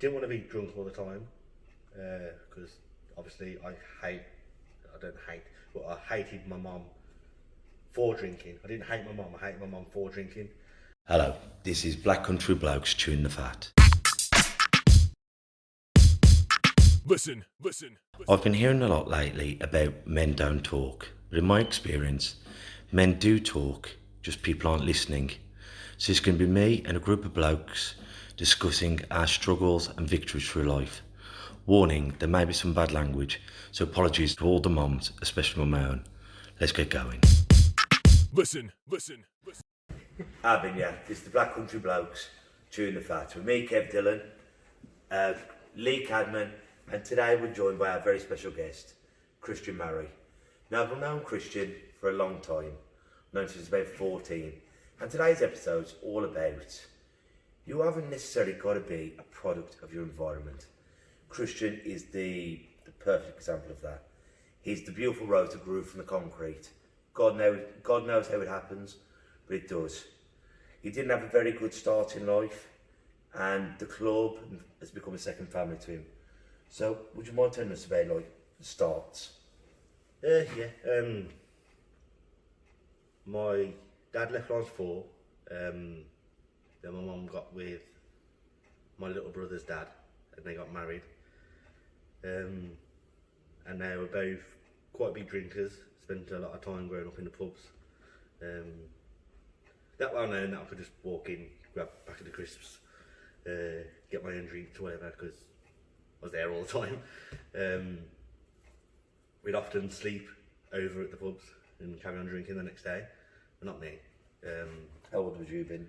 didn't want to be drunk all the time because obviously I hated my mum for drinking. I didn't hate my mum, I hated my mum for drinking. Hello, this is Black Country Blokes chewing the fat. Listen. I've been hearing a lot lately about men don't talk, but in my experience, men do talk, just people aren't listening. So it's going to be me and a group of blokes discussing our struggles and victories through life. Warning, there may be some bad language, so apologies to all the moms, especially my own. Let's get going. Listen. This is the Black Country Blokes chewing the fat with me, Kev Dillon, Lee Cadman, and today we're joined by our very special guest, Kristian Marrey. Now, I've known Kristian for a long time, known since about 14, and today's episode's all about you haven't necessarily got to be a product of your environment. Kristian is the perfect example of that. He's the beautiful rose that grew from the concrete. God knows how it happens, but it does. He didn't have a very good start in life, and the club has become a second family to him. So, would you mind telling us about the starts? My dad left when I was 4. Then my mum got with my little brother's dad, and they got married. And they were both quite big drinkers. Spent a lot of time growing up in the pubs. That well known that I could just walk in, grab a packet of crisps, get my own drinks or whatever, because I was there all the time. We'd often sleep over at the pubs and carry on drinking the next day, but not me. How old would you have been?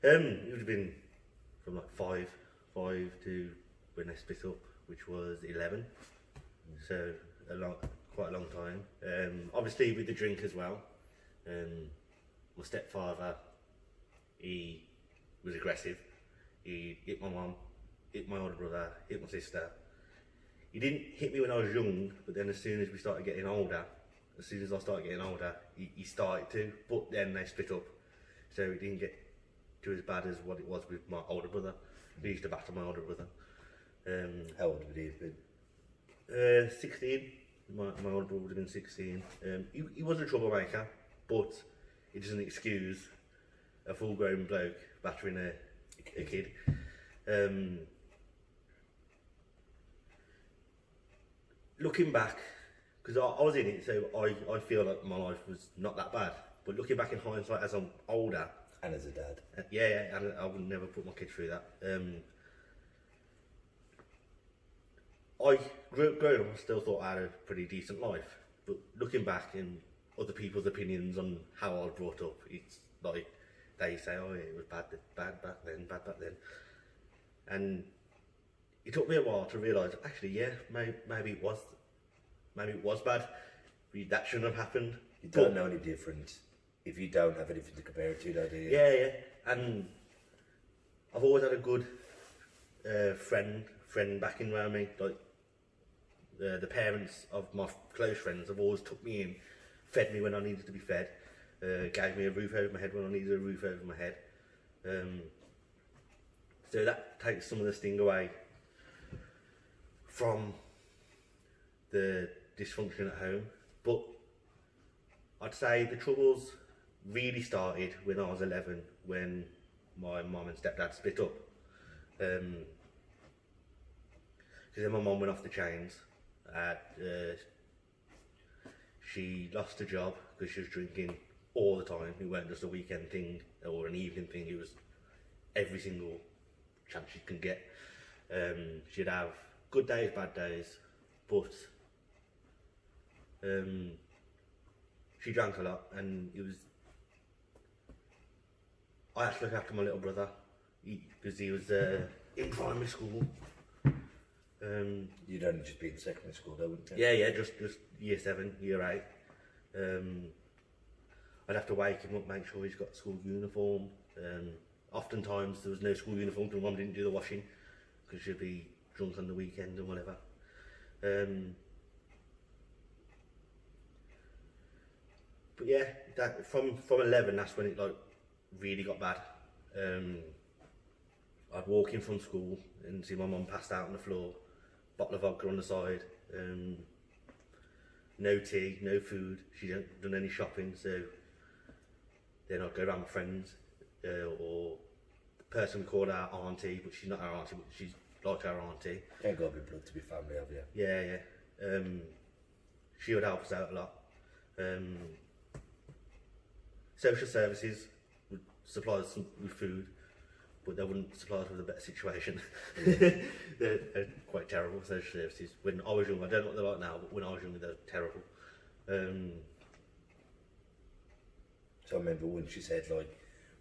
It would have been from like 5 to when they split up, which was 11. So quite a long time. Obviously with the drink as well. My stepfather, he was aggressive. He hit my mum, hit my older brother, hit my sister. He didn't hit me when I was young, but then as soon as I started getting older, he started to, but then they split up. So it didn't get to as bad as what it was with my older brother. He used to batter my older brother. How old would he have been? 16. My older brother would have been 16. He was a troublemaker, but it doesn't excuse a full-grown bloke battering a kid. Looking back, because I was in it, so I feel like my life was not that bad. But looking back in hindsight, as I'm older, And as a dad? I would never put my kid through that. Growing up, I still thought I had a pretty decent life. But looking back in other people's opinions on how I was brought up, it's like they say, oh, it was bad back then. And it took me a while to realise, actually, yeah, maybe it was bad. That shouldn't have happened. You don't know any different if you don't have anything to compare it to, do you? Yeah. And I've always had a good friend backing around me. Like the parents of my close friends have always took me in, fed me when I needed to be fed, gave me a roof over my head when I needed a roof over my head. So that takes some of the sting away from the dysfunction at home. But I'd say the troubles really started when I was 11, when my mum and stepdad split up. Because then my mum went off the chains. She lost her job because she was drinking all the time. It wasn't just a weekend thing or an evening thing, it was every single chance she could get. She'd have good days, bad days, but she drank a lot, and I had to look after my little brother because he was in primary school. You'd only just been in secondary school though, wouldn't you? Yeah, just year 7, year 8. I'd have to wake him up, make sure he's got school uniform. Oftentimes there was no school uniform because Mum didn't do the washing because she'd be drunk on the weekend and whatever. But yeah, that from 11, that's when it like really got bad. I'd walk in from school and see my mum passed out on the floor, bottle of vodka on the side, no tea, no food. She hadn't done any shopping, so then I'd go around with friends, or the person we called our auntie, but she's not our auntie, but she's like our auntie. You ain't got to be blood to be family, have you? Yeah. She would help us out a lot. Social services would supply us with food, but they wouldn't supply us with a better situation. They're quite terrible, social services. When I was young, I don't know what they're like now, but when I was young, they're terrible. So I remember when she said, like,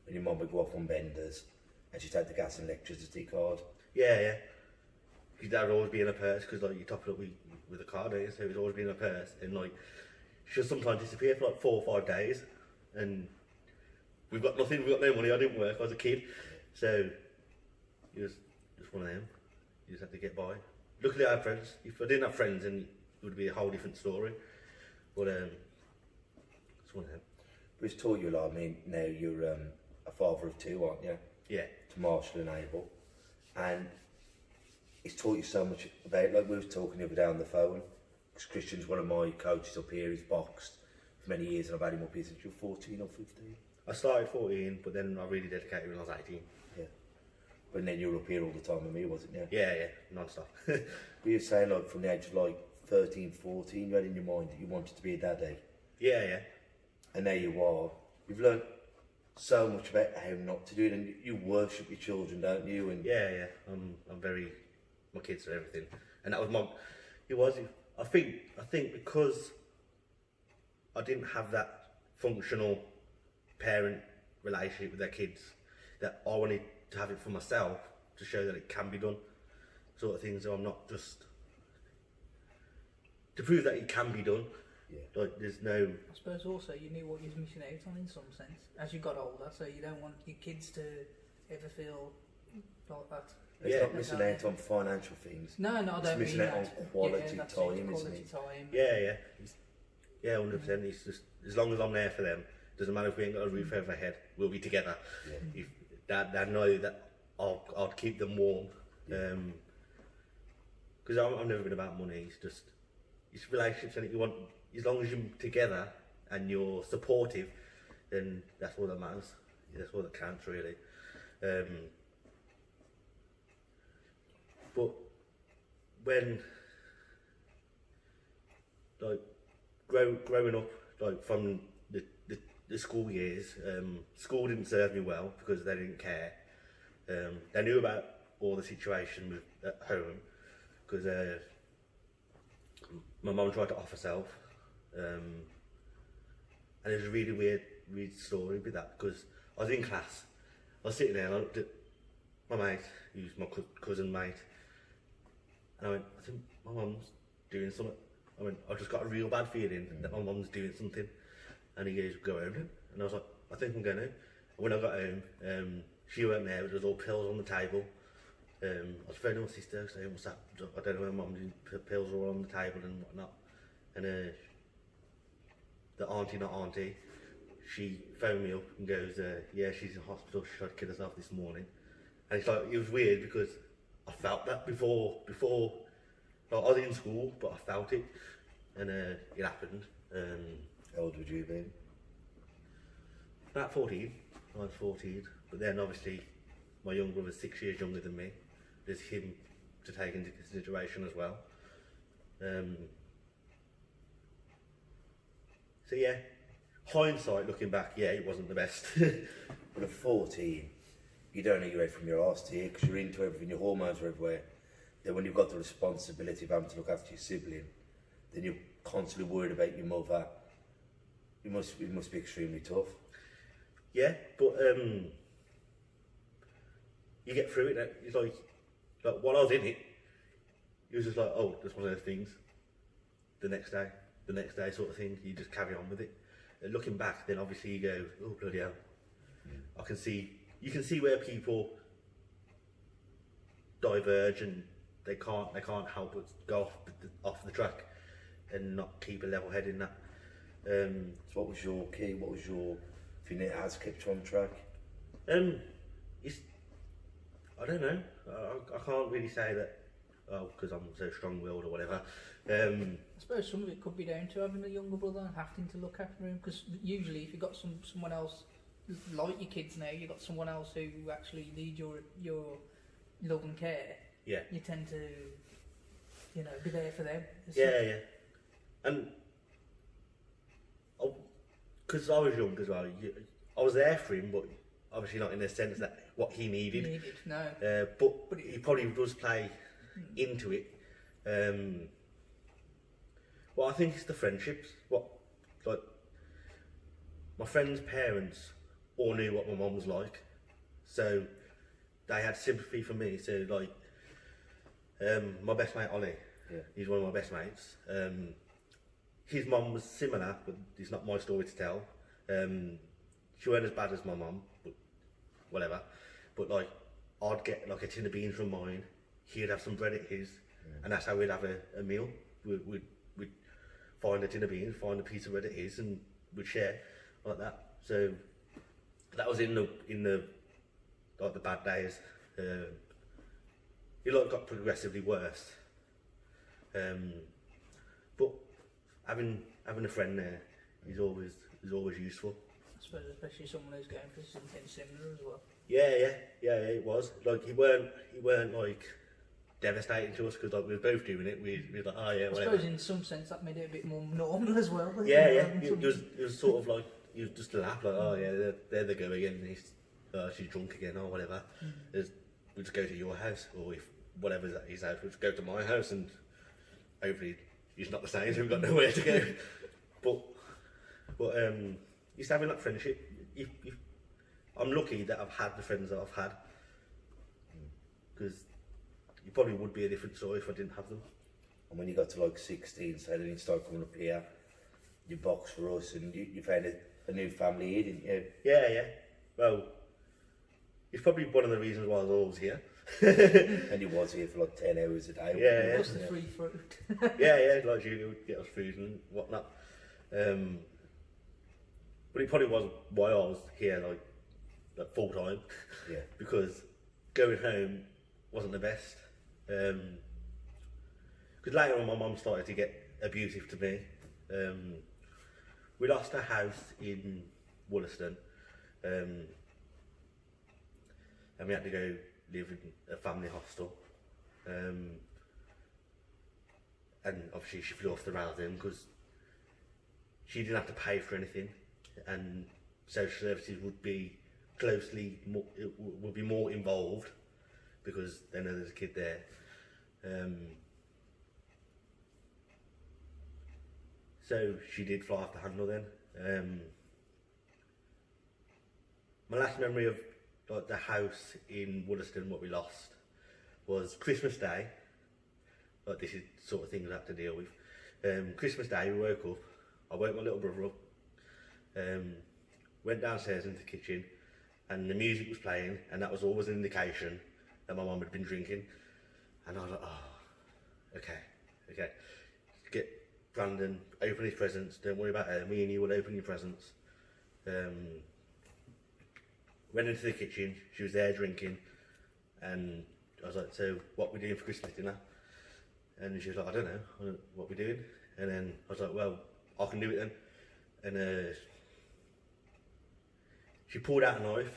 when your mum would go off on benders and she'd take the gas and electricity card. Yeah. Your dad would always be in a purse, because like you top it up with a card, don't you? So it would always be in a purse, and like she'll sometimes disappear for like 4 or 5 days, and we've got nothing, we've got no money. I didn't work, I was a kid, so it was just one of them. You just had to get by. Luckily I had friends. If I didn't have friends, then it would be a whole different story, but it's one of them. But it's taught you a lot. I mean, now you're a father of 2, aren't you? Yeah. To Marshall and Abel, and it's taught you so much about, like we were talking the other day on the phone, because Kristian's one of my coaches up here. He's boxed for many years, and I've had him up here since you were 14 or 15. I started 14, but then I really dedicated when I was 18. Yeah. But then you were up here all the time with me, wasn't you? Yeah, non-stop. But you're saying, like, from the age of like 13, 14, you had in your mind that you wanted to be a daddy. Yeah. And there you are. You've learned so much about how not to do it, and you worship your children, don't you? And Yeah. I'm very, my kids are everything, and that was my. It was. I think because I didn't have that functional parent relationship with their kids, that I wanted to have it for myself to show that it can be done, sort of thing. So I'm not just to prove that it can be done. Yeah. Like there's no. I suppose also you knew what you was missing out on in some sense as you got older, so you don't want your kids to ever feel like that. It's not missing out on financial things. No, I don't It's missing mean out that. on quality that's time, it, isn't quality it? time. Yeah. 100%. It's just as long as I'm there for them. Doesn't matter if we ain't got a roof over our head. We'll be together. Yeah. If they know that I'll keep them warm. Because I've never been about money. It's relationships, and you want, as long as you're together and you're supportive, then that's all that matters. That's all that counts, really. But when, like, growing up, like from the school years, school didn't serve me well because they didn't care. They knew about all the situation at home, because my mum tried to off herself, and it was a really weird story with that, because I was in class, I was sitting there and I looked at my mate, who's my cousin mate, and I went, I think my mum's doing something. I went, I just got a real bad feeling that my mum's doing something. And he goes, go home then. And I was like, I think I'm going home. And when I got home, she weren't there, but there was all pills on the table. I was phoning my sister saying, what's that? I don't know where mum doing, pills are all on the table and whatnot. And the auntie, not auntie, she phoned me up and goes, yeah, she's in hospital, she tried to kill herself this morning. And it's like, it was weird because I felt that before, like, I was in school, but I felt it, and it happened. How old would you have been? About 14. I was 14, but then obviously my young brother's 6 years younger than me. There's him to take into consideration as well. So yeah, hindsight looking back, yeah, it wasn't the best. But at 14, you don't know your head from your arse, do you? Because you're into everything, your hormones are everywhere. Then when you've got the responsibility of having to look after your sibling, then you're constantly worried about your mother. It must be extremely tough. Yeah, but you get through it. It's like while I was in it, it was just like, oh, just one of those things. The next day sort of thing. You just carry on with it. And looking back, then obviously you go, oh bloody hell. You can see where people diverge and they can't help but go off the track and not keep a level head in that. So what was your key? What was your thing that has kept you on track? It's I don't know. I can't really say that. Oh, because I'm so strong-willed or whatever. I suppose some of it could be down to having a younger brother and having to look after him. Because usually, if you've got someone else like your kids now, you've got someone else who actually need your love and care. Yeah. You tend to, be there for them. Yeah. And because I was young as well, I was there for him, but obviously not in the sense that what he needed. No. But he probably does play into it. Well, I think it's the friendships. My friends' parents all knew what my mum was like, so they had sympathy for me. So my best mate Ollie, he's one of my best mates. His mum was similar, but it's not my story to tell. She weren't as bad as my mum, but whatever. But I'd get a tin of beans from mine, he'd have some bread at his, and that's how we'd have a meal. We'd find a tin of beans, find a piece of bread at his, and we'd share like that. So that was in the bad days. It got progressively worse. But having a friend there is always useful. I suppose especially someone who's going through something similar as well. Yeah, it was. He weren't devastating to us because we were both doing it. We were like, oh yeah, whatever. I suppose in some sense that made it a bit more normal as well. Yeah. It was sort of he was just a laugh, oh yeah, there they go again. She's drunk again or whatever. We just go to your house, or if whatever's at his house, we just go to my house, and hopefully he's not the same, so we've got nowhere to go. but just having that friendship. I'm lucky that I've had the friends that I've had, because it probably would be a different story if I didn't have them. And when you got to 16, so then you started coming up here, you boxed for us, and you found a new family here, didn't you? Yeah. Well, it's probably one of the reasons why I was always here. And you was here for 10 hours a day. Yeah. Plus the free fruit. yeah, you would get us food and whatnot. But it probably was why I was here full time. Yeah. Because going home wasn't the best. Because later on my mum started to get abusive to me. We lost a house in Wollaston, and we had to go live in a family hostel. And obviously she flew off the rails then because she didn't have to pay for anything, and social services would be more involved because they know there's a kid there. So she did fly off the handle then. My last memory of the house in Wollaston, what we lost, was Christmas Day. This is the sort of things I have to deal with. Christmas Day, we woke up. I woke my little brother up. Went downstairs into the kitchen, and the music was playing, and that was always an indication that my mum had been drinking. And I was like, oh, okay. Get Brandon, open his presents, don't worry about her, me and you will open your presents. Went into the kitchen, she was there drinking, and I was like, so what we doing for Christmas dinner? And she was like, I don't know what we're doing. And then I was like, well, I can do it then. And she pulled out a knife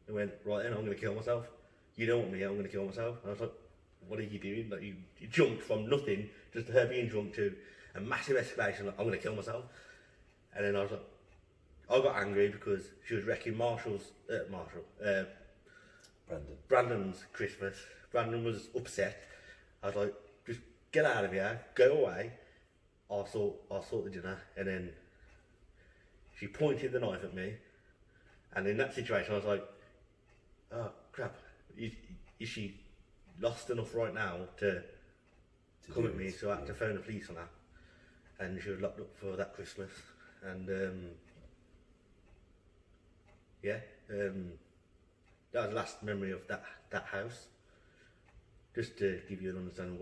and went, right then, I'm going to kill myself. You don't want me, I'm going to kill myself. And I was like, what are you doing? You jumped from nothing, just her being drunk, to a massive escalation, I'm going to kill myself. And then I was like, I got angry because she was wrecking Brandon's Christmas. Brandon was upset. I was like, just get out of here, go away. I'll sort the dinner. And then she pointed the knife at me. And in that situation, I was like, oh crap, is she lost enough right now to come at me? So I had to phone the police on her. And she was locked up for that Christmas. And that was the last memory of that house. Just to give you an understanding of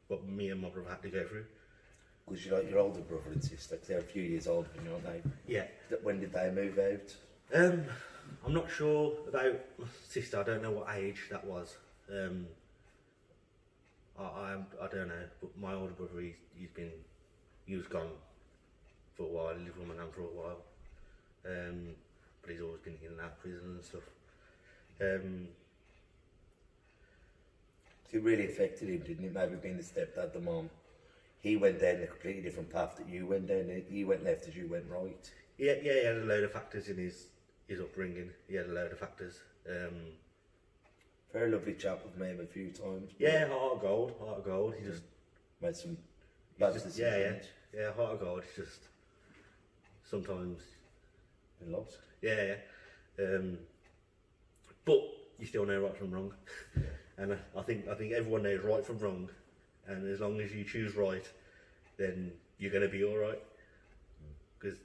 what me and my brother had to go through. Because you're like your older brother and sister, 'cause they're a few years older than you, aren't they? Yeah. When did they move out? I'm not sure about my sister. I don't know what age that was. I don't know. But my older brother, he was gone for a while. He lived with my nan for a while. But he's always been in and out of prison and stuff. It really affected him, didn't it? Maybe being the stepdad, the mom. He went down a completely different path that you went down. He went left as you went right. Yeah, he had a load of factors in his upbringing. He had a load of factors. Very lovely chap. I've met him a few times. Yeah, heart of gold. He just made some bad decisions. Yeah, heart of gold. It's just sometimes been lost. Yeah. But you still know right from wrong, and I think everyone knows right from wrong, and as long as you choose right, then you're going to be all right. Because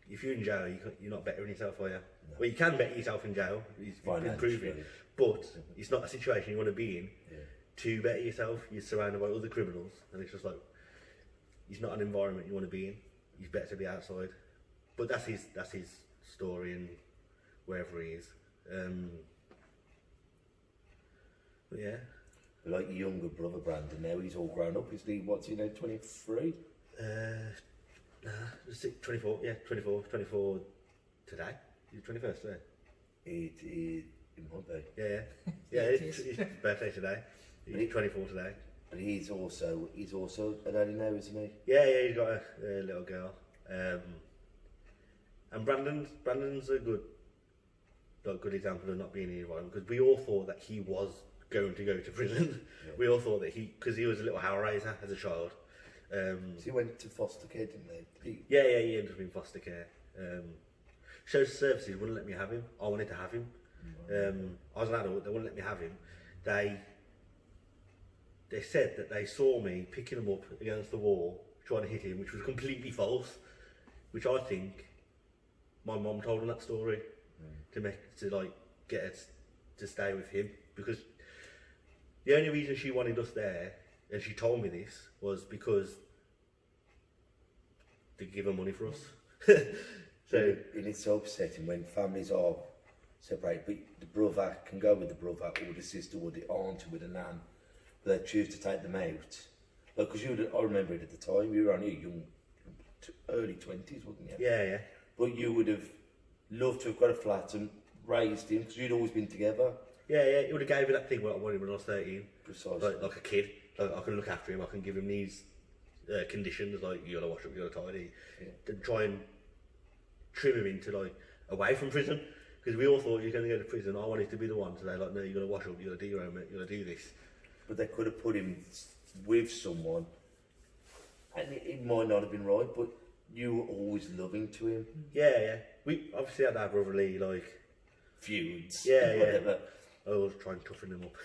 if you're in jail, you're not bettering yourself, are you? No. Well, you can better yourself in jail. It's improving, but it's not a situation you want to be in. Yeah. To better yourself, you're surrounded by other criminals, and it's just like it's not an environment you want to be in. He's better to be outside. But that's his story, and wherever he is. But yeah. Like your younger brother Brandon, now he's all grown up. Isn't he? What's he now? 23. 24. Yeah, 24 today. He's 21st today. It might be. Yeah. It's his birthday today. He's 24 today. But he's also a daddy now, isn't he? Yeah, he's got a little girl. And Brandon's a good example of not being in the environment, because we all thought that he was going to go to prison. Yeah. We all thought that because he was a little hellraiser as a child. So he went to foster care, didn't he? Yeah, he ended up in foster care. Social services wouldn't let me have him. I wanted to have him. I was an adult, they wouldn't let me have him. They said that they saw me picking him up against the wall, trying to hit him, which was completely false. Which I think my mum told him that story to get us to stay with him, because the only reason she wanted us there, and she told me this, was because they give her money for us. So and it's so upsetting when families are separated, but the brother can go with the brother, or the sister, or the aunt, or with the nan, but they choose to take them out. Like, because I remember it at the time, you were only young, early 20s, wasn't you? Yeah. But you would have loved to have got a flat and raised him, because you'd always been together. Yeah, it would have gave me that thing what I wanted when I was 13. Precisely. Like a kid. I can look after him, I can give him these conditions, like you gotta wash up, you gotta tidy. Yeah. And try and trim him into away from prison. Because we all thought you were going to go to prison. I wanted to be the one to say, no, you gotta wash up, you gotta do your own, you gotta do this. But they could have put him with someone, and it might not have been right, but you were always loving to him. Yeah. We obviously had our brotherly, feuds. Yeah. Whatever. I was trying to toughen him up.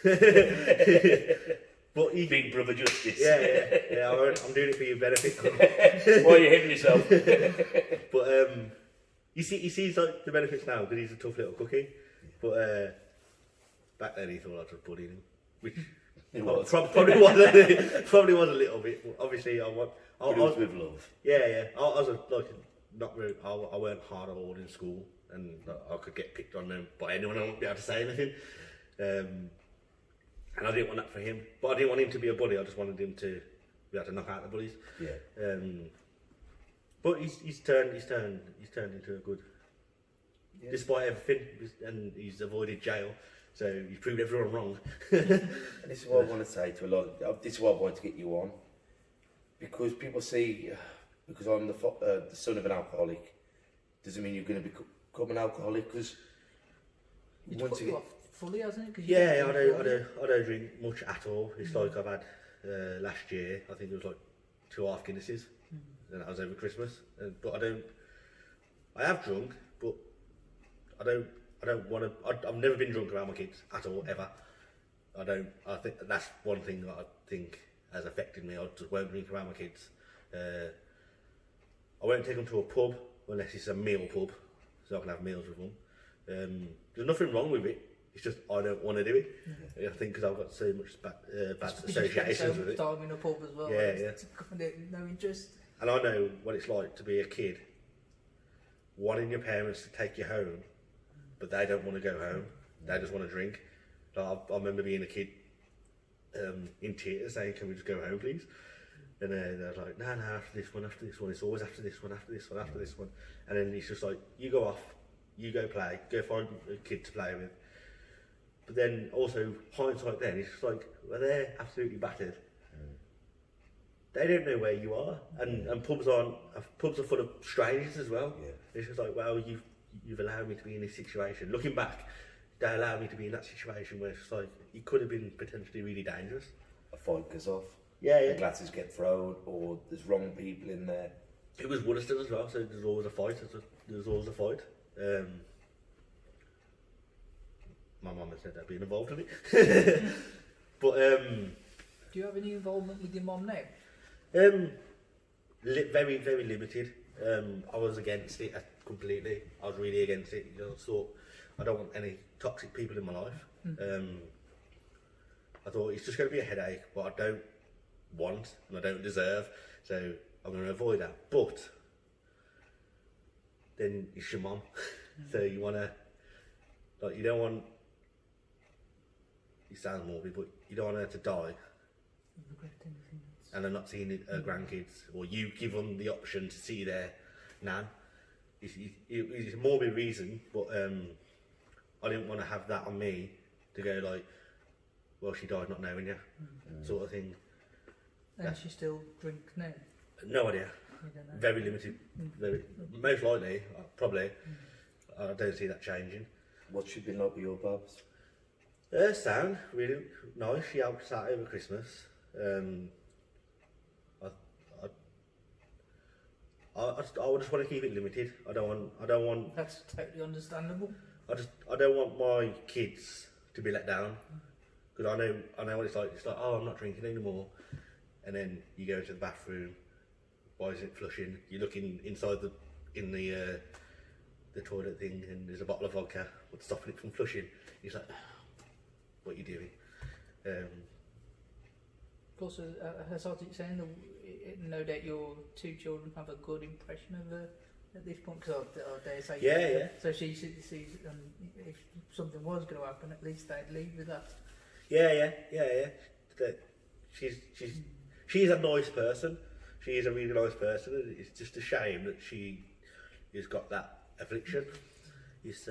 But Big brother justice. Yeah. I'm doing it for your benefit. Why are you hitting yourself? But he sees the benefits now, because he's a tough little cookie. But back then he thought I was just bullying him, which probably was a little bit. But obviously, I was with love. Yeah. I was not really. I weren't hard at all in school, and I could get picked on them by anyone. I wouldn't be able to say anything. And I didn't want that for him, but I didn't want him to be a bully. I just wanted him to be able to knock out the bullies. Yeah. But he's turned into a good, despite everything, and he's avoided jail. So he's proved everyone wrong. And this is what I want to say to a lot of, this is why I wanted to get you on, because people see, because I'm the son of an alcoholic, doesn't mean you're going to become an alcoholic, because it's put you off fully, hasn't it? Yeah, I don't drink much at all. It's like I've had last year, I think it was 2.5 Guinnesses, and that was over Christmas. But I have drunk, but I don't want to. I've never been drunk around my kids at all, ever. I think that's one thing that I think has affected me. I just won't drink around my kids. I won't take them to a pub unless it's a meal pub, so I can have meals with them. There's nothing wrong with it. It's just I don't want to do it. Mm-hmm. I think because I've got so much bad associations with it. Time in a pub as well. Yeah. It's kind of no interest. And I know what it's like to be a kid wanting your parents to take you home, but they don't want to go home. They just want to drink. Like, I remember being a kid in tears saying, "Can we just go home, please?" And they're like, "No, after this one. It's always after this one, after this one, after this one." And then it's just like, you go off, you go play, go find a kid to play with. But then also, hindsight then, it's just like, well, they're absolutely battered. They don't know where you are. And pubs are full of strangers as well. Yeah. It's just like, well, you've allowed me to be in this situation. Looking back, they allowed me to be in that situation where it's just like, it could have been potentially really dangerous. A fight goes off. Yeah. The glasses get thrown, or there's wrong people in there. It was Woodstock as well, so there's always a fight. My mum has said that being involved in it. But do you have any involvement with your mum now? Very, very limited. I was against it completely. I was really against it. I thought, I don't want any toxic people in my life. I thought it's just going to be a headache, but I don't want and I don't deserve, so I'm going to avoid that. But then it's your mum, so you want to, like, you don't want, it sounds morbid, but you don't want her to die and they're not seeing her grandkids, or you give them the option to see their nan. It's a morbid reason, but I didn't want to have that on me to go like, well, she died not knowing you, sort of thing. And she still drinks now? No idea. Very limited. Most likely, probably. I don't see that changing. What's she been like with your babs? Sound, really nice. She helped us out over Christmas. I just want to keep it limited. I don't want. That's totally understandable. I don't want my kids to be let down, because I know what it's like. It's like, oh, I'm not drinking anymore, and then you go into the bathroom. Why isn't it flushing? You're looking inside the toilet thing, and there's a bottle of vodka. What's stopping it from flushing? He's like, what are you doing? Of course, as I was saying, no doubt your two children have a good impression of her at this point, because I dare say. Yeah. So she sees, if something was going to happen, at least they'd leave with that. Yeah. She's a nice person. She is a really nice person. It's just a shame that she has got that affliction. It's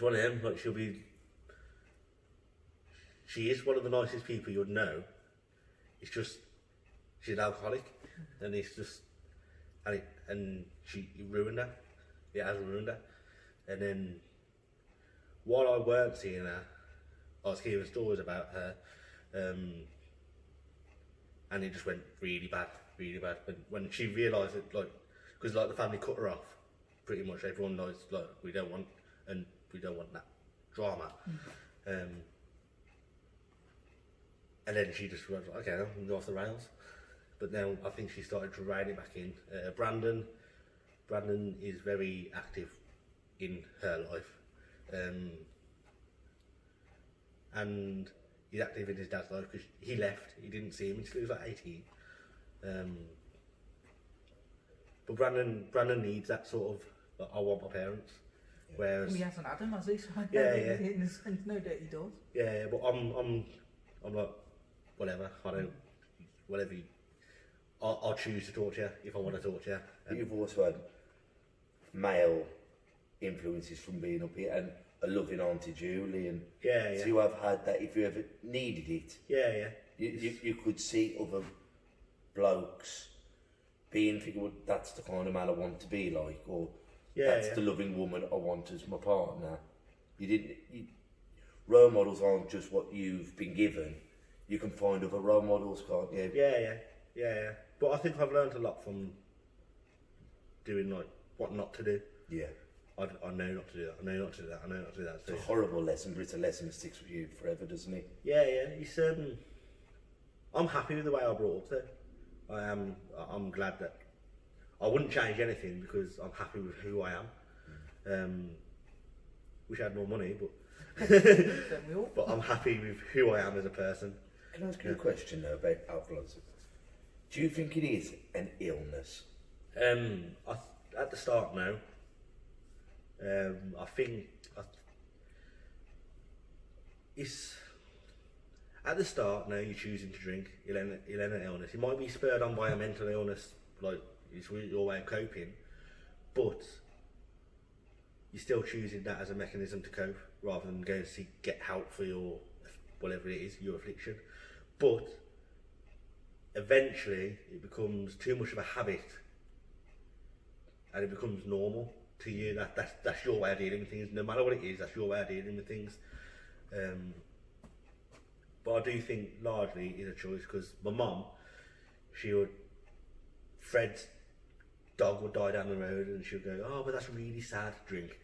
one of them. Like, she is one of the nicest people you'd know. It's just she's an alcoholic, and it's just and she ruined her. It has ruined her. And then while I weren't seeing her, I was hearing stories about her, and it just went really bad. When she realised it, like, because like the family cut her off, pretty much everyone knows, like, we don't want that drama. And then she just went, okay, I'm going to go off the rails. But now I think she started to rein it back in. Brandon is very active in her life. And he's active in his dad's life, because he left. He didn't see him until he was like 18. But Brandon needs that sort of, like, I want my parents. Yeah. Whereas he hasn't had them, has he? So no doubt he does. Yeah, but I'm like, whatever. I'll choose to talk to you if I want to talk to you. But you've also had male influences from being up here, and a loving Auntie Julie, and yeah. So you have had that if you ever needed it. Yeah. You could see other blokes being thinking, well, that's the kind of man I want to be like, or that's the loving woman I want as my partner. Role models aren't just what you've been given. You can find other role models, can't you? Yeah. But I think I've learned a lot from doing, like, what not to do. Yeah. I know not to do that. I know not to do that. It's a horrible lesson, but it's a lesson that sticks with you forever, doesn't it? Yeah. It's I'm happy with the way I brought up there. I'm glad that I wouldn't change anything, because I'm happy with who I am. Wish I had more money, but but I'm happy with who I am as a person. Can I ask you a question though about alcoholism? Do you think it is an illness? at the start now. I think it's at the start now. You're choosing to drink. You'll end an illness. It might be spurred on by a mental illness, like it's your way of coping, but you're still choosing that as a mechanism to cope rather than going to get help for your whatever it is, your affliction. But eventually, it becomes too much of a habit, and it becomes normal to you. That's your way of dealing with things. No matter what it is, that's your way of dealing with things. But I do think largely it's a choice, because my mum, Fred's dog would die down the road, and she would go, "Oh, but that's really sad. Drink."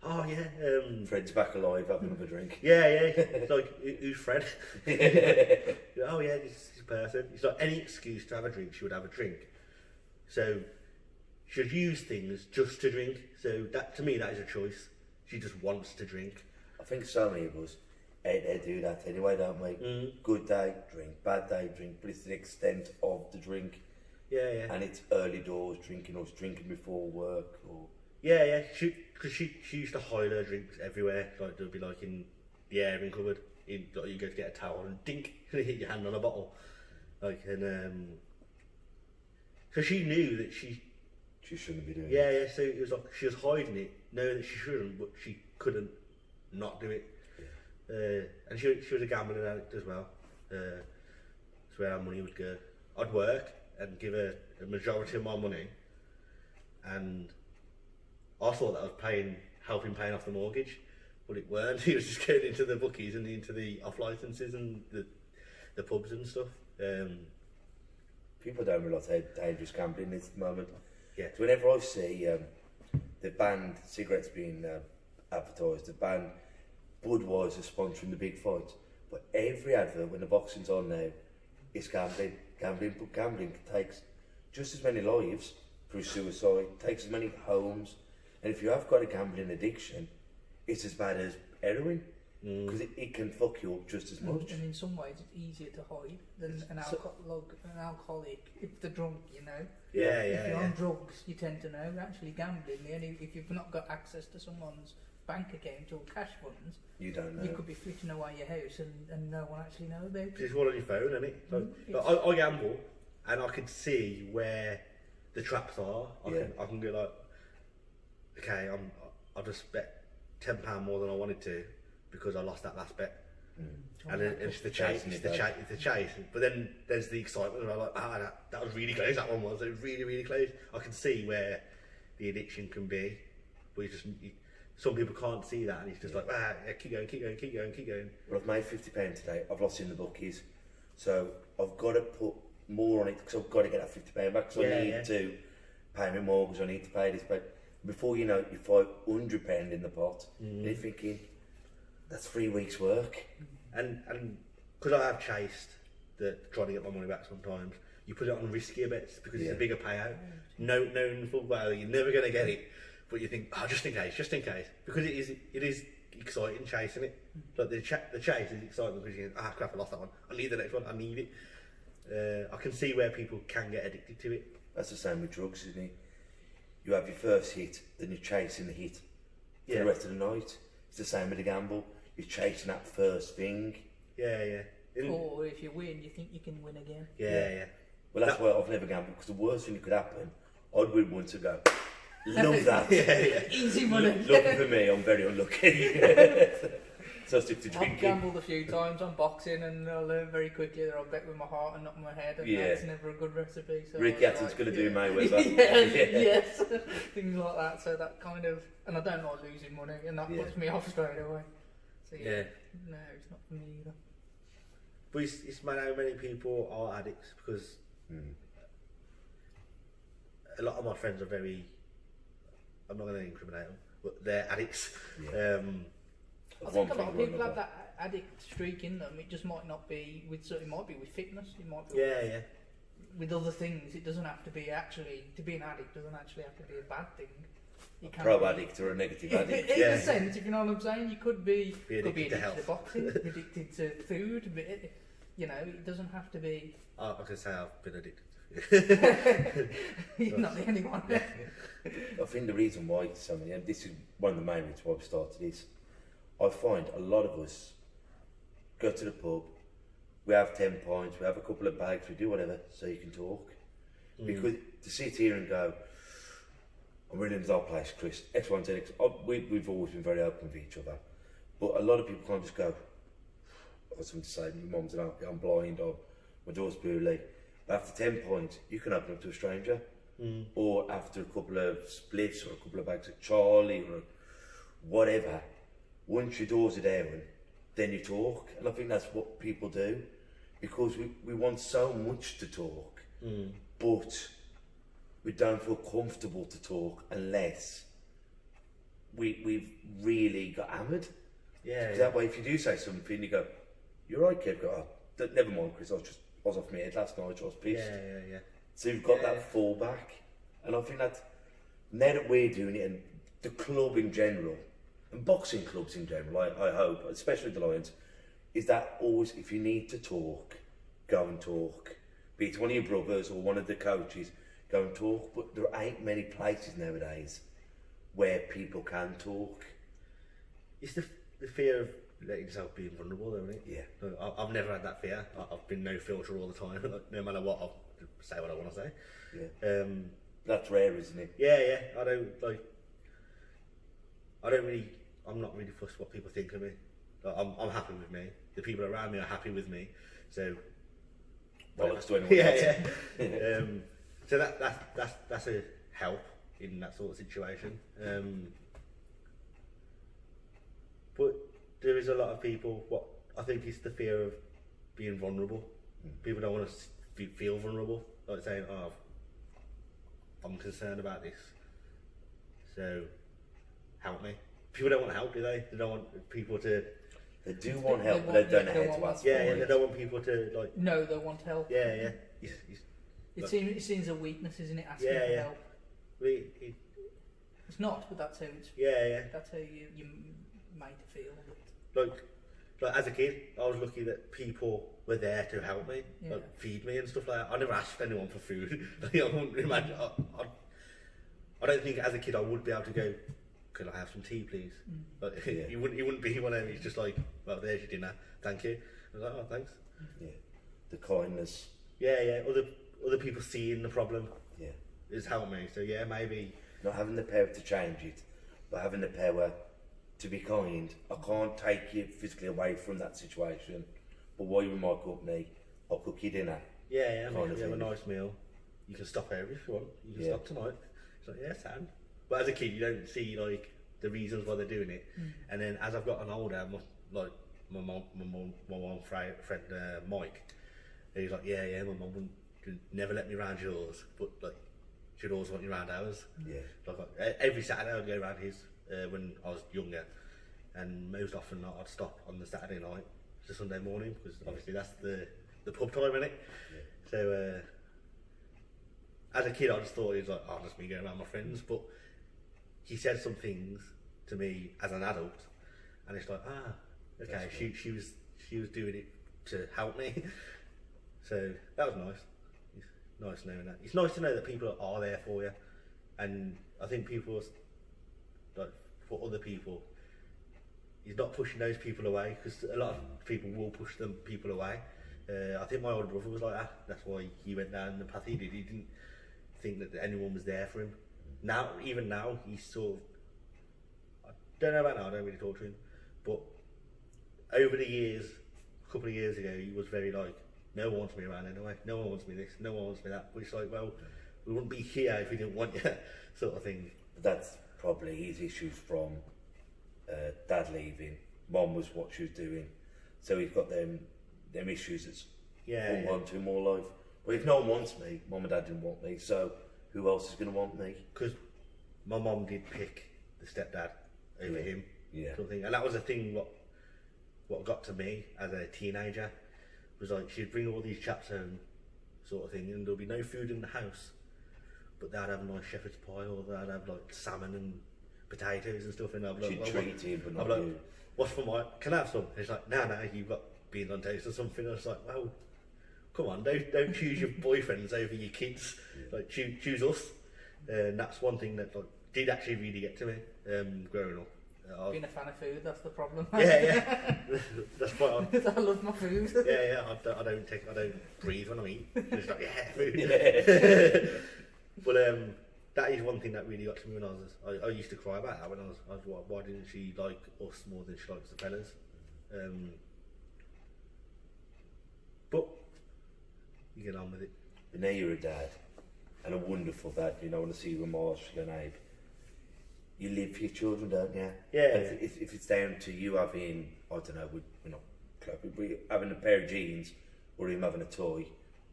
Oh yeah. Fred's back alive, have another drink. Yeah. It's like, who's Fred? Oh yeah, this person. It's like any excuse to have a drink, she would have a drink. So she'd use things just to drink. So that, to me, that is a choice. She just wants to drink. I think so many of us, they do that anyway, don't we? Good day, drink. Bad day, drink. But it's the extent of the drink. Yeah. And it's early doors drinking, or it's drinking before work, or... Yeah. Because she used to hide her drinks everywhere. Like, there'd be like in the airing cupboard. Like, you go to get a towel and dink, and hit your hand on a bottle. Like, and so she knew that she shouldn't be doing it. Yeah. So it was like she was hiding it, knowing that she shouldn't, but she couldn't not do it. Yeah. And she was a gambling addict as well. That's where our money would go. I'd work and give her a majority of my money, and I thought that I was helping paying off the mortgage, but it weren't. It was just going into the bookies and into the off licences and the pubs and stuff. People don't realise how dangerous gambling is at the moment. Yeah. So whenever I see the banned cigarettes being advertised, the banned Budweiser sponsoring the big fights, but every advert when the boxing's on now is gambling. But gambling takes just as many lives through suicide, takes as many homes, and if you have got a gambling addiction, it's as bad as heroin, because it can fuck you up just as much. And in some ways, it's easier to hide than an alcoholic. If they're drunk, you know. Yeah. If you're on drugs, you tend to know. Actually, gambling, if you've not got access to someone's bank account or cash funds, you don't know. You could be flitting away your house and no one actually know about it. It's all on your phone, isn't it? Like, I gamble, and I can see where the traps are. I can go like, okay, I'll just bet £10 more than I wanted to because I lost that last bet. And then it's the chase. It's the chase. But then there's the excitement, and I'm like, that was really close. That one was. It was really, really close. I can see where the addiction can be, but some people can't see that, and it's just like, keep going. Well, I've made £50 today. I've lost in the bookies, so I've got to put more on it because I've got to get that £50 back. Because I need to pay my mortgage. I need to pay this. But before you know it, you're £500 in the pot, and you're thinking, that's 3 weeks' work. And because I have chased trying to get my money back sometimes, you put it on riskier bets because it's a bigger payout. Knowing full well you're never going to get it, but you think, just in case, because it is exciting chasing it. Like the chase is exciting because you think, crap, I lost that one. I need the next one. I need it. I can see where people can get addicted to it. That's the same with drugs, isn't it? You have your first hit, then you're chasing the hit for the rest of the night. It's the same with the gamble. You're chasing that first thing. Yeah. Or if you win, you think you can win again. Yeah. Well, that's why I've never gambled, because the worst thing that could happen, I'd win once and go, love that. Easy money. Lucky for me, I'm very unlucky. So I stick to drinking. I've gambled a few times on boxing, and I learned very quickly that I'll bet with my heart and not my head, and that's never a good recipe. So Rick Gatton's going to do Mayweather. Yes, things like that. So that kind of, and I don't like losing money, and that puts me off straight away. So no, it's not for me either. But it's mad how many people are addicts, because a lot of my friends are very, I'm not going to incriminate them, but they're addicts. I think a lot of people have that addict streak in them. It just might not be it might be with fitness. It might be with other things. It doesn't have to be to be an addict doesn't actually have to be a bad thing. A pro-addict or a negative addict. In a sense, if you know what I'm saying, you could be addicted to health, to boxing, addicted to food. But it doesn't have to be. I can say I've been addicted to You're not the only one. I think the reason why something, and this is one of the main reasons why we started this, I find a lot of us go to the pub, we have 10 pints, we have a couple of bags, we do whatever, so you can talk. Because to sit here and go, I'm really in our place, Chris, X, Y, and Z, X, we've always been very open with each other. But a lot of people can't just go, I've got something to say, my mum's unhappy, I'm blind, or my daughter's poorly. But after 10 points, you can open up to a stranger. Or after a couple of splits or a couple of bags of Charlie or whatever, once your doors are down, then you talk. And I think that's what people do, because we want so much to talk, but we don't feel comfortable to talk unless we've really got hammered. Yeah. That way, if you do say something, you go, "You're right, kid." Go, "Oh, never mind, Chris. I was off my head last night. I was pissed." Yeah. So you've got that fallback, and I think that now that we're doing it, and the club in general, and boxing clubs in general, I hope, especially the Lions, is that always, if you need to talk, go and talk. Be it one of your brothers or one of the coaches, go and talk. But there ain't many places nowadays where people can talk. It's the fear of letting yourself be vulnerable, though, isn't it? Yeah. Like, I've never had that fear. I've been no filter all the time. Like, no matter what, I'll say what I want to say. Yeah. That's rare, isn't it? Yeah. I'm not really fussed what people think of me. Like, I'm happy with me. The people around me are happy with me. So. Blokes to anyone else. Yeah. So that's a help in that sort of situation. But there is a lot of people. What I think it's the fear of being vulnerable. People don't want to feel vulnerable, like saying, "Oh, I'm concerned about this, so help me." People don't want help, do they? They don't want people to. They do want help, but they don't know how to ask for Yeah, it. they don't want people to like. No, they want help. Yeah. It seems a weakness, isn't it? Asking for help. It's not, but that's how it's. Yeah. That's how you made to feel. Like as a kid, I was lucky that people were there to help me, like feed me and stuff like that. I never asked anyone for food. Like, I wouldn't imagine. I don't think as a kid I would be able to go, "Could I have some tea, please?" Like, he wouldn't be one of them. He's just like, "Well, there's your dinner. Thank you." I was like, "Oh, thanks." Yeah. The kindness. Yeah. Other people seeing the problem. Yeah. Has helped me. So yeah, maybe not having the power to change it, but having the power to be kind. I can't take you physically away from that situation, but while you're in my company, I'll cook you dinner. Yeah. You have a nice meal. You can stop over if you want. You can stop tonight. It's like, yeah, Sam. But as a kid, you don't see like the reasons why they're doing it. And then as I've gotten older, my mum friend Mike, he's like, yeah, my mum wouldn't never let me round yours, but like she'd always want you round ours. Yeah. Like every Saturday I'd go round his when I was younger, and most often I'd stop on the Saturday night to Sunday morning, because obviously that's the pub time, innit? Yeah. So as a kid, I just thought it was like, oh, just me going around my friends, but he said some things to me as an adult, and it's like, okay, she was doing it to help me. So that was nice. It's nice knowing that. It's nice to know that people are there for you, and I think people, like for other people, he's not pushing those people away, because a lot of people will push them people away. I think my older brother was like that. That's why he went down the path he did. He didn't think that anyone was there for him. Now, even now, he's sort of, I don't know about now, I don't really talk to him, but over the years, a couple of years ago, he was very like, no one wants me around anyway, no one wants me this, no one wants me that, but it's like, well, we wouldn't be here if we didn't want you, sort of thing. That's probably his issues from dad leaving, mum was what she was doing, so he's got them issues that's all on to more life. Well, if no one wants me, mum and dad didn't want me, so who else is going to want me? Because my mum did pick the stepdad over him, sort of thing. And that was a thing what got to me as a teenager, was like she'd bring all these chaps home, sort of thing, and there'll be no food in the house, but they'd have a nice shepherd's pie, or they'd have like salmon and potatoes and stuff, and I'd be like, treat him, but not you. What's for my, can I have some? And it's like, no, you've got beans on toast or something. I was like, well, come on, don't choose your boyfriends over your kids. Like choose us. And that's one thing that like, did actually really get to me growing up. Being a fan of food, that's the problem. Yeah. That's quite on. I love my food. Yeah. I don't breathe when I eat. It's like food. But that is one thing that really got to me when I used to cry about that when I was why didn't she like us more than she likes the fellas? But you get on with it. But now you're a dad, and a wonderful dad. You know, when I see you remorse, you go, Abe, you live for your children, don't you? Yeah. And if it's down to you having, I don't know, having a pair of jeans, or him having a toy,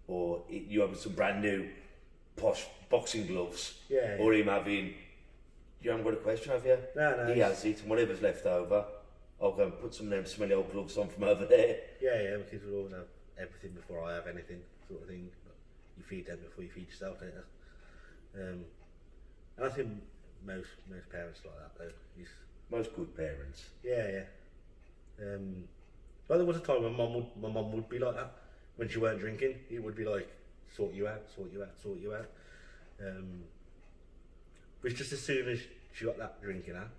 or you having some brand new posh boxing gloves, or him having, you haven't got a question, have you? No. He has it, and whatever's left over, I'll go and put some of them smelly old gloves on from over there. Yeah, my kids will always have everything before I have anything, sort of thing. You feed them before you feed yourself, don't you? And I think most parents like that though. Most good parents. Yeah. But there was a time when my mum would be like that when she weren't drinking. It would be like sort you out. But just as soon as she got that drinking out,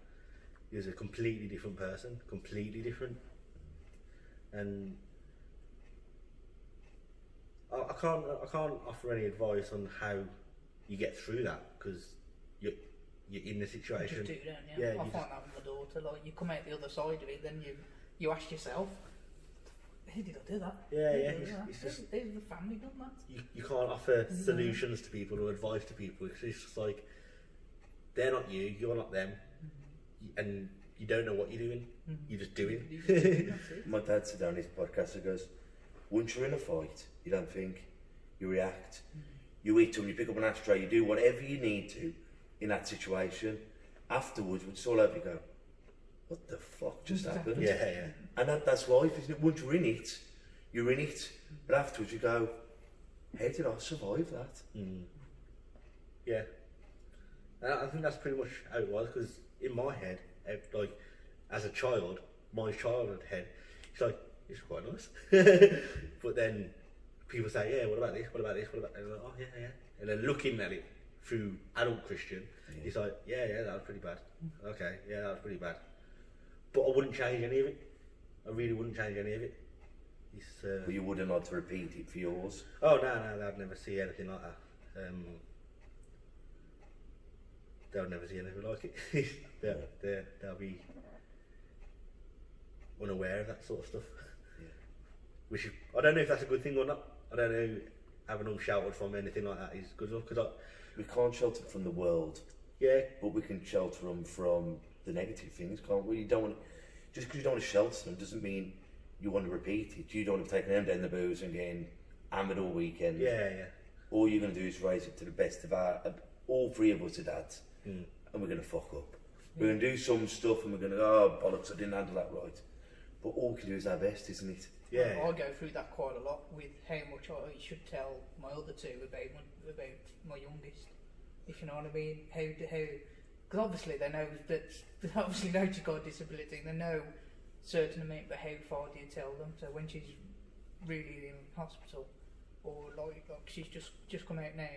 he was a completely different person, completely different. And I can't offer any advice on how you get through that because you're in the situation. You just do, don't you? I find that with my daughter. Like you come out the other side of it, then you ask yourself, "How did I do that? Yeah. It's just how the family done that?" You can't offer solutions to people or advice to people. It's just like they're not you, you're not them, and you don't know what you're doing. You're just doing. My dad said on his podcast, he goes, once you're in a fight, you don't think, you react. You eat them, you pick up an ashtray, you do whatever you need to in that situation. Afterwards, when it's all over, you go, what the fuck just happened? Yeah. And that's life, isn't it? Once you're in it, you're in it. But afterwards you go, how did I survive that? Yeah. And I think that's pretty much how it was, because in my head, like, as a child, my childhood head, it's like, it's quite nice. But then people say, yeah, what about this, what about this, what about that? And I'm like, oh, yeah. And then looking at it through adult Kristian, it's like, yeah, that was pretty bad. Okay, yeah, that was pretty bad. But I wouldn't change any of it. I really wouldn't change any of it. But you wouldn't like to repeat it for yours? Oh, no, I'd never see anything like that. They'll never see anything like it. They'll be unaware of that sort of stuff. Yeah. Which I don't know if that's a good thing or not. I don't know having them sheltered from anything like that is good enough, because we can't shelter them from the world. Yeah. But we can shelter them from the negative things, can't we? You don't want, just because you don't want to shelter them doesn't mean you want to repeat it. You don't want to take them down the booze and getting hammered all weekend. Yeah. All you're going to do is raise it to the best of all three of us are dads, and we're going to fuck up. We're going to do some stuff and we're going to go, oh bollocks, I didn't handle that right. But all we can do is our best, isn't it? Yeah. I go through that quite a lot with how much I should tell my other two about my youngest, if you know what I mean. How because obviously they know that they obviously know she's got a disability. They know certain amount, but how far do you tell them? So when she's really in hospital, or like she's just come out now.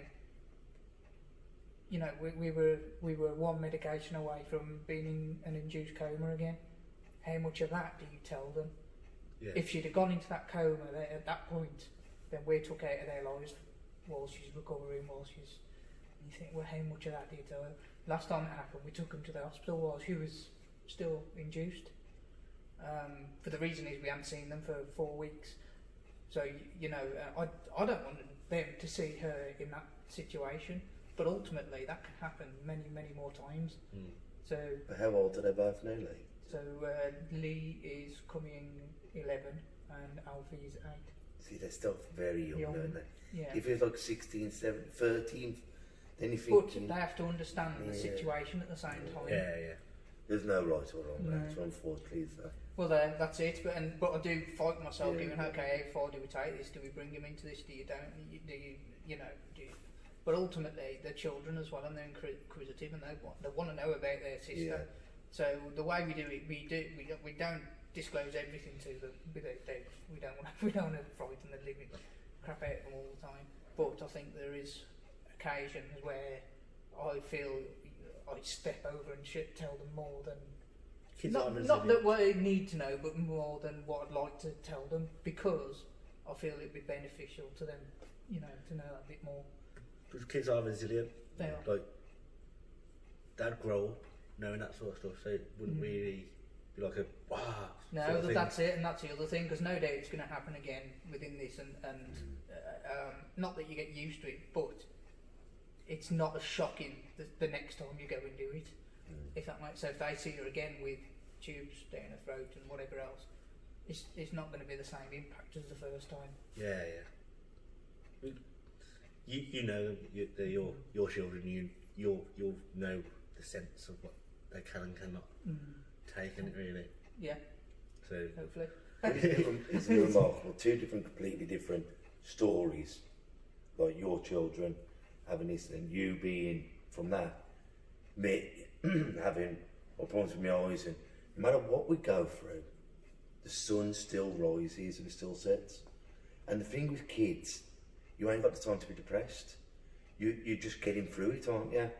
You know, we were one medication away from being in an induced coma again. How much of that do you tell them? Yeah. If she'd have gone into that coma at that point, then we're took out of their lives while she's recovering, and you think, well, how much of that do you tell her? Last time it happened, we took him to the hospital while she was still induced. For the reason is we hadn't seen them for 4 weeks. So, you know, I don't want them to see her in that situation, but ultimately that can happen many, many more times. So. But how old are they both now, Lee? So Lee is coming 11 and Alfie's 8. See, they're still very young, aren't they? Yeah. If it's like 16, 17, 13, then you think... But they have to understand the situation at the same time. Yeah. There's no right or wrong answer, unfortunately, is there? Well, that's it. But I do fight myself, going, okay, how far do we take this? Do we bring him into this? Do you don't? Do you know? But ultimately, they're children as well, and they're inquisitive, and they want to know about their sister. Yeah. So the way we do it, we don't disclose everything to them. We don't want to frighten the living crap out of them all the time. But I think there is occasions where I feel I step over and should tell them more than Kids not, aren't not resilient. that what I need to know, but more than what I'd like to tell them, because I feel it'd be beneficial to them, you know, to know that a bit more. Because kids are resilient. They are. Like, they'd grow up knowing that sort of stuff, so it wouldn't really be like a wow. No, sort of thing. that's it, and that's the other thing, because no doubt it's going to happen again within this, and not that you get used to it, but it's not as shocking the next time you go and do it. If that makes sense. So if they see her again with tubes down her throat and whatever else, it's not going to be the same impact as the first time. Yeah. You know they're your children. You'll know the sense of what they can and cannot take in it, really. Yeah, So hopefully. It's remarkable. Two completely different stories. Like your children having this, and you being from that. Me having problems with my eyes, and no matter what we go through, the sun still rises and it still sets. And the thing with kids, you ain't got the time to be depressed. You're just getting through it, aren't you?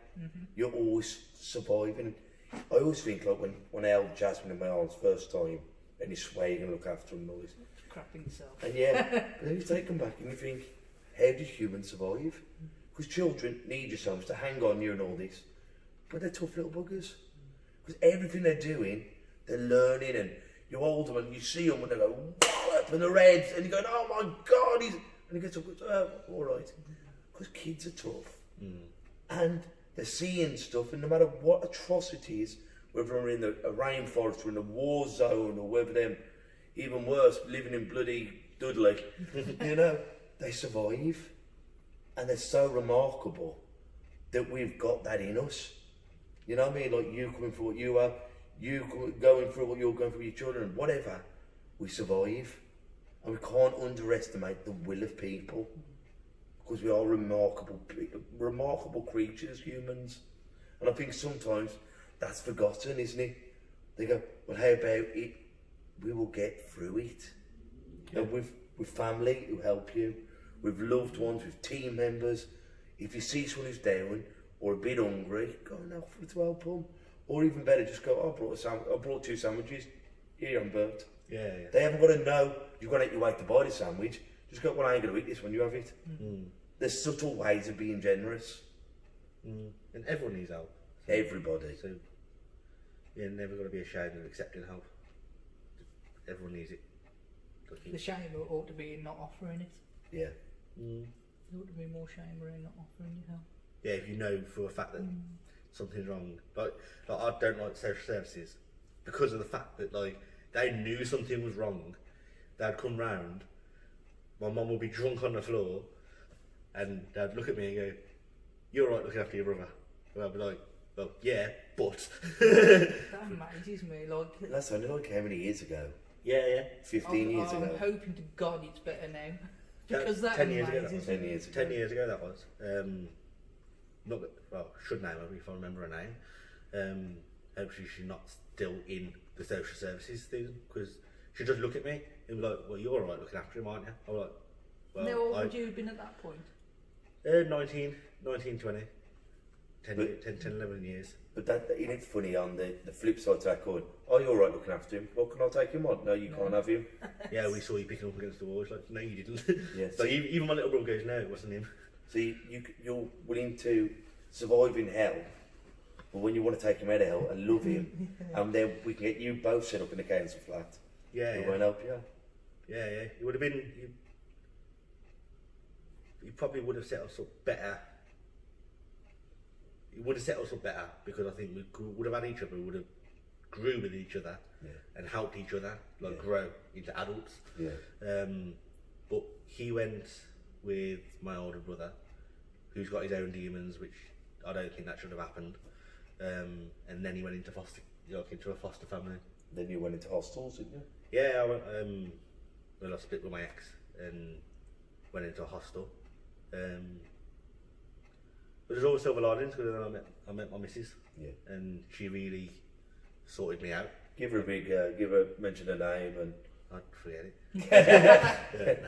You're always surviving. I always think like when I held Jasmine in my arms first time, and you swear you're going to look after them always. Crapping yourself. And yeah, but then you take them back and you think, how did humans survive? Because children need yourselves to hang on you and all this, but they're tough little buggers. Because everything they're doing, they're learning, and you hold them and you see them and they go, wallop, and they're red, and you go, oh my God, and he gets up and goes, oh, all right. Because kids are tough. And they're seeing stuff, and no matter what atrocities, whether they're in a rainforest or in a war zone, or whether they're even worse, living in bloody Dudley, you know, they survive. And they're so remarkable that we've got that in us. You know what I mean? Like you coming through what you are, going through what you're going through with your children, whatever, we survive. And we can't underestimate the will of people, because we are remarkable creatures, humans. And I think sometimes that's forgotten, isn't it? They go, well, how about it? We will get through it. Yeah. And with family who help you, with loved ones, with team members. If you see someone who's down or a bit hungry, go and offer to help them. Or even better, just go, I brought 2 sandwiches. Here, I'm burnt. yeah. They haven't got to know you've got to eat your way to buy the sandwich. Just go, well, I ain't going to eat this when you have it. There's subtle ways of being generous. And everyone needs help. Everybody. So you're never going to be ashamed of accepting help. Everyone needs it. The shame ought to be in not offering it. Yeah. There ought to be more shame around not offering you help. Yeah, if you know for a fact that something's wrong. Like I don't like social services because of the fact that like they knew something was wrong. They'd come round, my mum would be drunk on the floor, and they'd look at me and go, "You're right looking after your brother." And I'd be like, "Well, yeah, but." That amazes me. Like, That's only like how many years ago? yeah. 15 years I'm ago. hoping to God it's better now. Because that 10 years ago, amazes that was 10 me. years ago. 10 years ago that was. Not that, well, should name her if I remember her name. Hopefully she's not still in the social services thing, because she'd just look at me and be like, "Well, you're alright looking after him, aren't you?" I'm like, "Well, How old would you have been at that point? 19, 20. 10, 11 years. But that, isn't it funny on the flip side to that coin? Oh, you're right looking after him. Well, can I take him on? No, you can't have him. Yeah, we saw you picking up against the wall. It's like, no, you didn't. Yes. So even my little brother goes, no, it wasn't him. So you're willing to survive in hell, but when you want to take him out of hell and love him, and then we can get you both set up in a council flat. Yeah, It yeah. won't help you. Yeah. It would have been. You probably would have set us up better. It would have set us up better because I think we would have had each other. We would have grew with each other and helped each other, grow into adults. Yeah. But he went with my older brother, who's got his own demons, which I don't think that should have happened. And then he went into into a foster family. Then you went into hostels, didn't you? Yeah, I went. Well, I split with my ex and went into a hostel. But there's always silver linings because then I met my missus, and she really sorted me out. Mention her name and I'd forget it.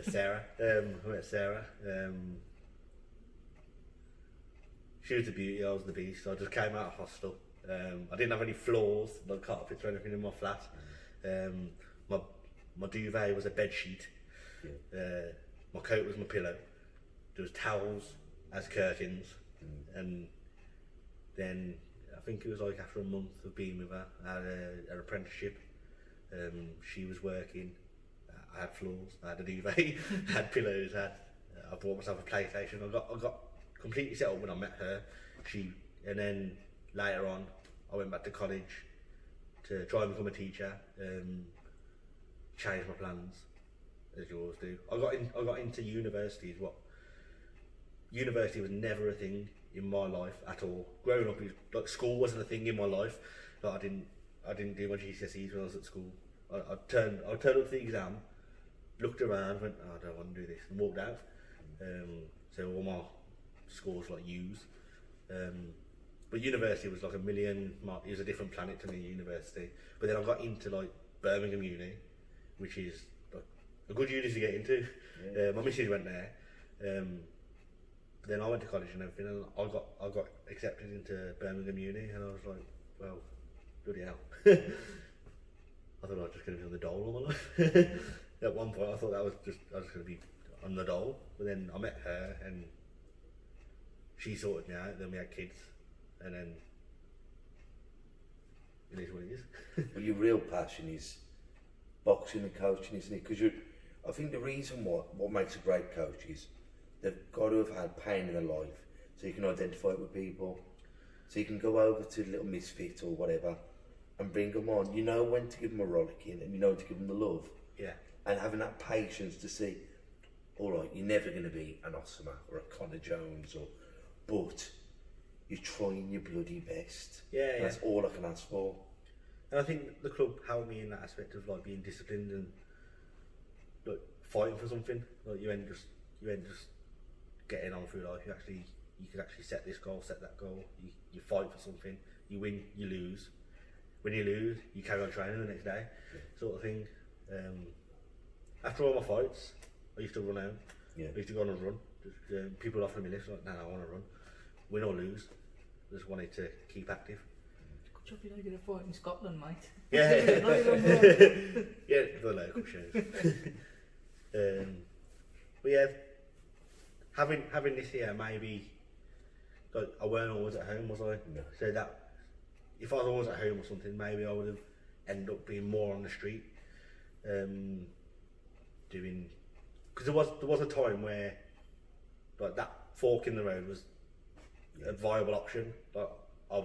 Sarah. I met Sarah. She was the beauty, I was the beast. I just came out of hostel. I didn't have any floors, like carpets or anything in my flat. My duvet was a bed sheet. My coat was my pillow. There was towels as curtains. And then I think it was like after a month of being with her, I had an apprenticeship. She was working. I had floors. I had a duvet. I had pillows. I bought myself a PlayStation. I got completely settled when I met her. And then later on, I went back to college to try and become a teacher. Changed my plans, as yours do. I got into university. University was never a thing in my life at all. Growing up, like school wasn't a thing in my life. Like I didn't do my GCSEs when I was at school. I turned up to the exam, looked around, went, oh, I don't want to do this, and walked out. So all my scores like U's. But university was like it was a different planet to me, university. But then I got into like Birmingham Uni, which is like a good uni to get into. My missus went there. Then I went to college and everything, and I got accepted into Birmingham Uni, and I was like, well, bloody hell. I thought I was just going to be on the dole all my life. At one point I thought I was going to be on the dole, but then I met her and she sorted me out, then we had kids, and then it is what it is. But your real passion is boxing and coaching, isn't it? Because I think the reason what makes a great coach is they've got to have had pain in their life, so you can identify it with people, so you can go over to the little misfit or whatever and bring them on. You know when to give them a rollicking, and you know when to give them the love. Yeah. And having that patience to see, all right, you're never going to be an Osama or a Connor Jones, but you're trying your bloody best. Yeah. That's all I can ask for. And I think the club helped me in that aspect of like being disciplined and like fighting for something. Like you ain't just getting on through life. You can actually set this goal, set that goal. You fight for something. You win, you lose. When you lose, you carry on training the next day, sort of thing. After all my fights, I used to run out. I used to go on a run. People offer me lifts, like, no, I want to run. Win or lose, I just wanted to keep active. Good job you don't get a fight in Scotland, mate. Yeah, yeah, the local shows. But yeah, having this here, maybe like I weren't always at home, was I? No. So that if I was always at home or something, maybe I would have ended up being more on the street, doing. Because there was a time where like that fork in the road was a viable option. Like I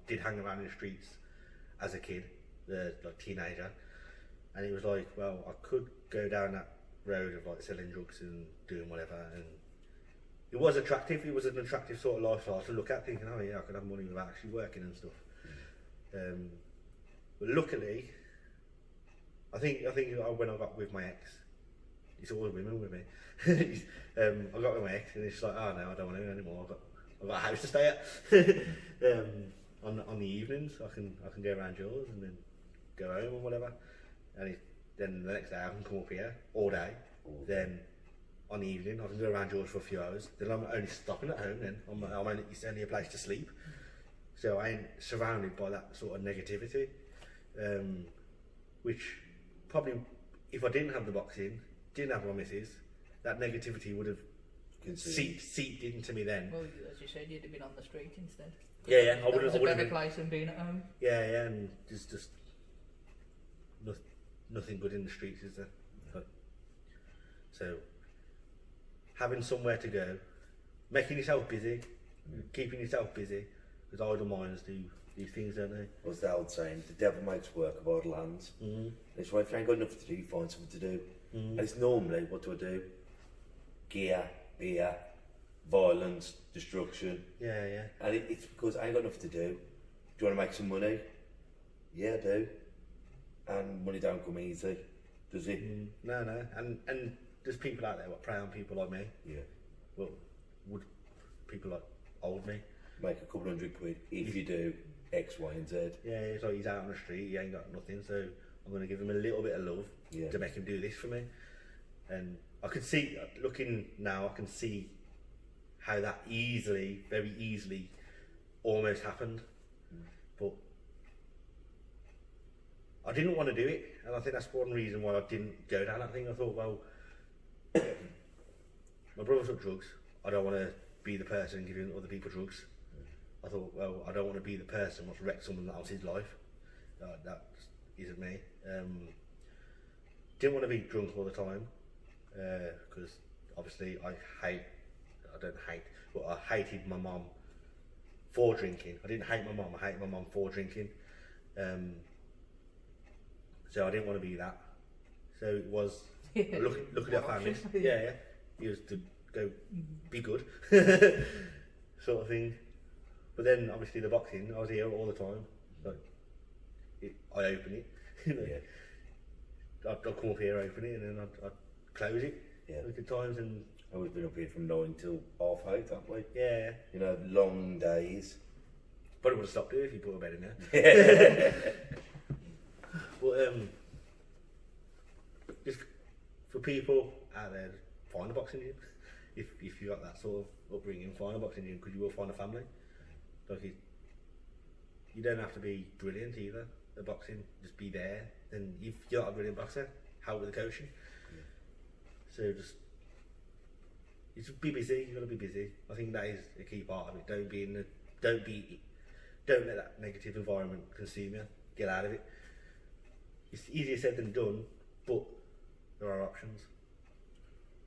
did hang around in the streets as a kid, like teenager, and it was like, well, I could go down that road of like selling drugs and doing whatever, and it was attractive. It was an attractive sort of lifestyle to look at, thinking, oh yeah, I could have money without actually working and stuff. But luckily, I think when I got with my ex, it's always women with me. I got with my ex, and it's like, oh no, I don't want to anymore. I've got a house to stay at. On the evenings, I can go around yours and then go home or whatever. And then the next day I can come up here all day. Then on the evening I can go around yours for a few hours. Then I'm only stopping at home. Then it's only a place to sleep. So I ain't surrounded by that sort of negativity, which probably if I didn't have the boxing, didn't have my missus, that negativity would have seeped into me then. Well, as you said, you'd have been on the street instead. Yeah, I would have. It was a better been, place than being at home. Yeah, and there's just nothing good in the streets, is there? So having somewhere to go, making yourself busy, keeping yourself busy, because idle minds do these things, don't they? What's the old saying? The devil makes work of idle hands. It's right, if you ain't got nothing to do, you find something to do. And it's normally, what do? Gear, beer, violence, destruction. Yeah. And it's because I ain't got nothing to do. Do you want to make some money? Yeah, I do. And money don't come easy, does it? No. And there's people out there that prey on people like me. Yeah. Well, would people like old me make a couple £100 if you do X, Y, and Z? Yeah, it's like he's out on the street, he ain't got nothing, so I'm going to give him a little bit of love Yeah. to make him do this for me. And I could see, looking now, I can see how that very easily, almost happened. But I didn't want to do it, and I think that's one reason why I didn't go down that thing. I thought, well, my brother took drugs. I don't want to be the person giving other people drugs. I thought, well, I don't want to be the person who's wrecked someone else's life. That isn't me. Didn't want to be drunk all the time, because obviously I hated my mum for drinking. I didn't hate my mum, I hated my mum for drinking. So I didn't want to be that. So it was look at our families. Yeah. It was to go be good sort of thing. But then obviously the boxing, I was here all the time. Like I open it. I'd come up here, open it, and then I'd close it. Yeah. At times, and We've been up here from 9 till 8:30, haven't we? yeah. You know, long days. Probably would have stopped it if you put a bed in there. Yeah. But just for people out there, find a boxing gym. If you got that sort of upbringing, find a boxing gym, because you will find a family. Like you don't have to be brilliant either at boxing. Just be there. And if you're not a brilliant boxer, help with the coaching. Yeah. So just be busy. You got to be busy. I think that is a key part of it. Don't let that negative environment consume you. Get out of it. It's easier said than done, but there are options.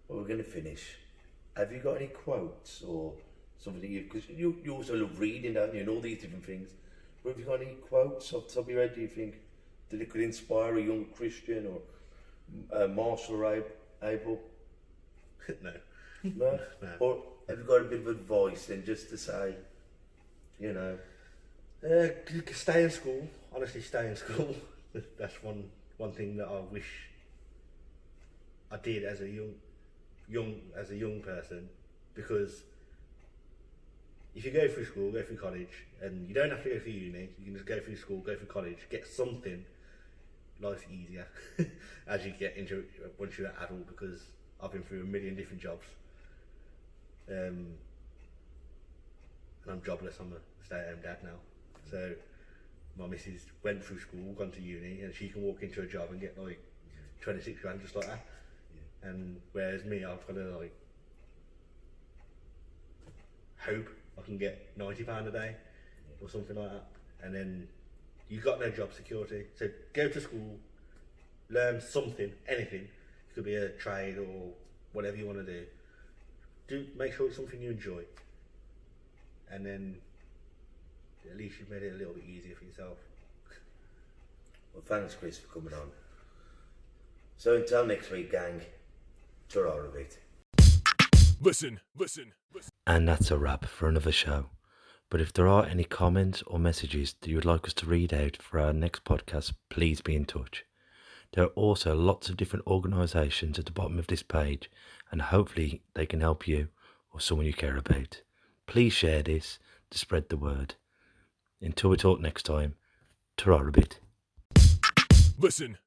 Well, we're going to finish. Have you got any quotes or something because you also love reading, don't you, and all these different things. But have you got any quotes off the top of your head, do you think, that it could inspire a young Christian or Marshall Abel? No. No? No. Or have you got a bit of advice then, just to say, you know? Stay in school. Honestly, stay in school. That's one thing that I wish I did as a young person, because if you go through school, go through college, and you don't have to go through uni, you can just go through school, go through college, get something. Life's easier as you get into once you're an adult, because I've been through a million different jobs, and I'm jobless. I'm a stay-at-home dad now, so my missus went through school, gone to uni, and she can walk into a job and get like 26 grand just like that. Yeah. And whereas me, I've got to like hope I can get £90 a day or something like that, and then you've got no job security. So go to school, learn something, anything. It could be a trade or whatever you want to do. Make sure it's something you enjoy, and then at least you've made it a little bit easier for yourself. Well, thanks, Chris, for coming on. So until next week, gang, ta-ra a bit. Listen. And that's a wrap for another show. But if there are any comments or messages that you would like us to read out for our next podcast, please be in touch. There are also lots of different organisations at the bottom of this page, and hopefully they can help you or someone you care about. Please share this to spread the word. Until we talk next time, ta-ra a bit. Listen.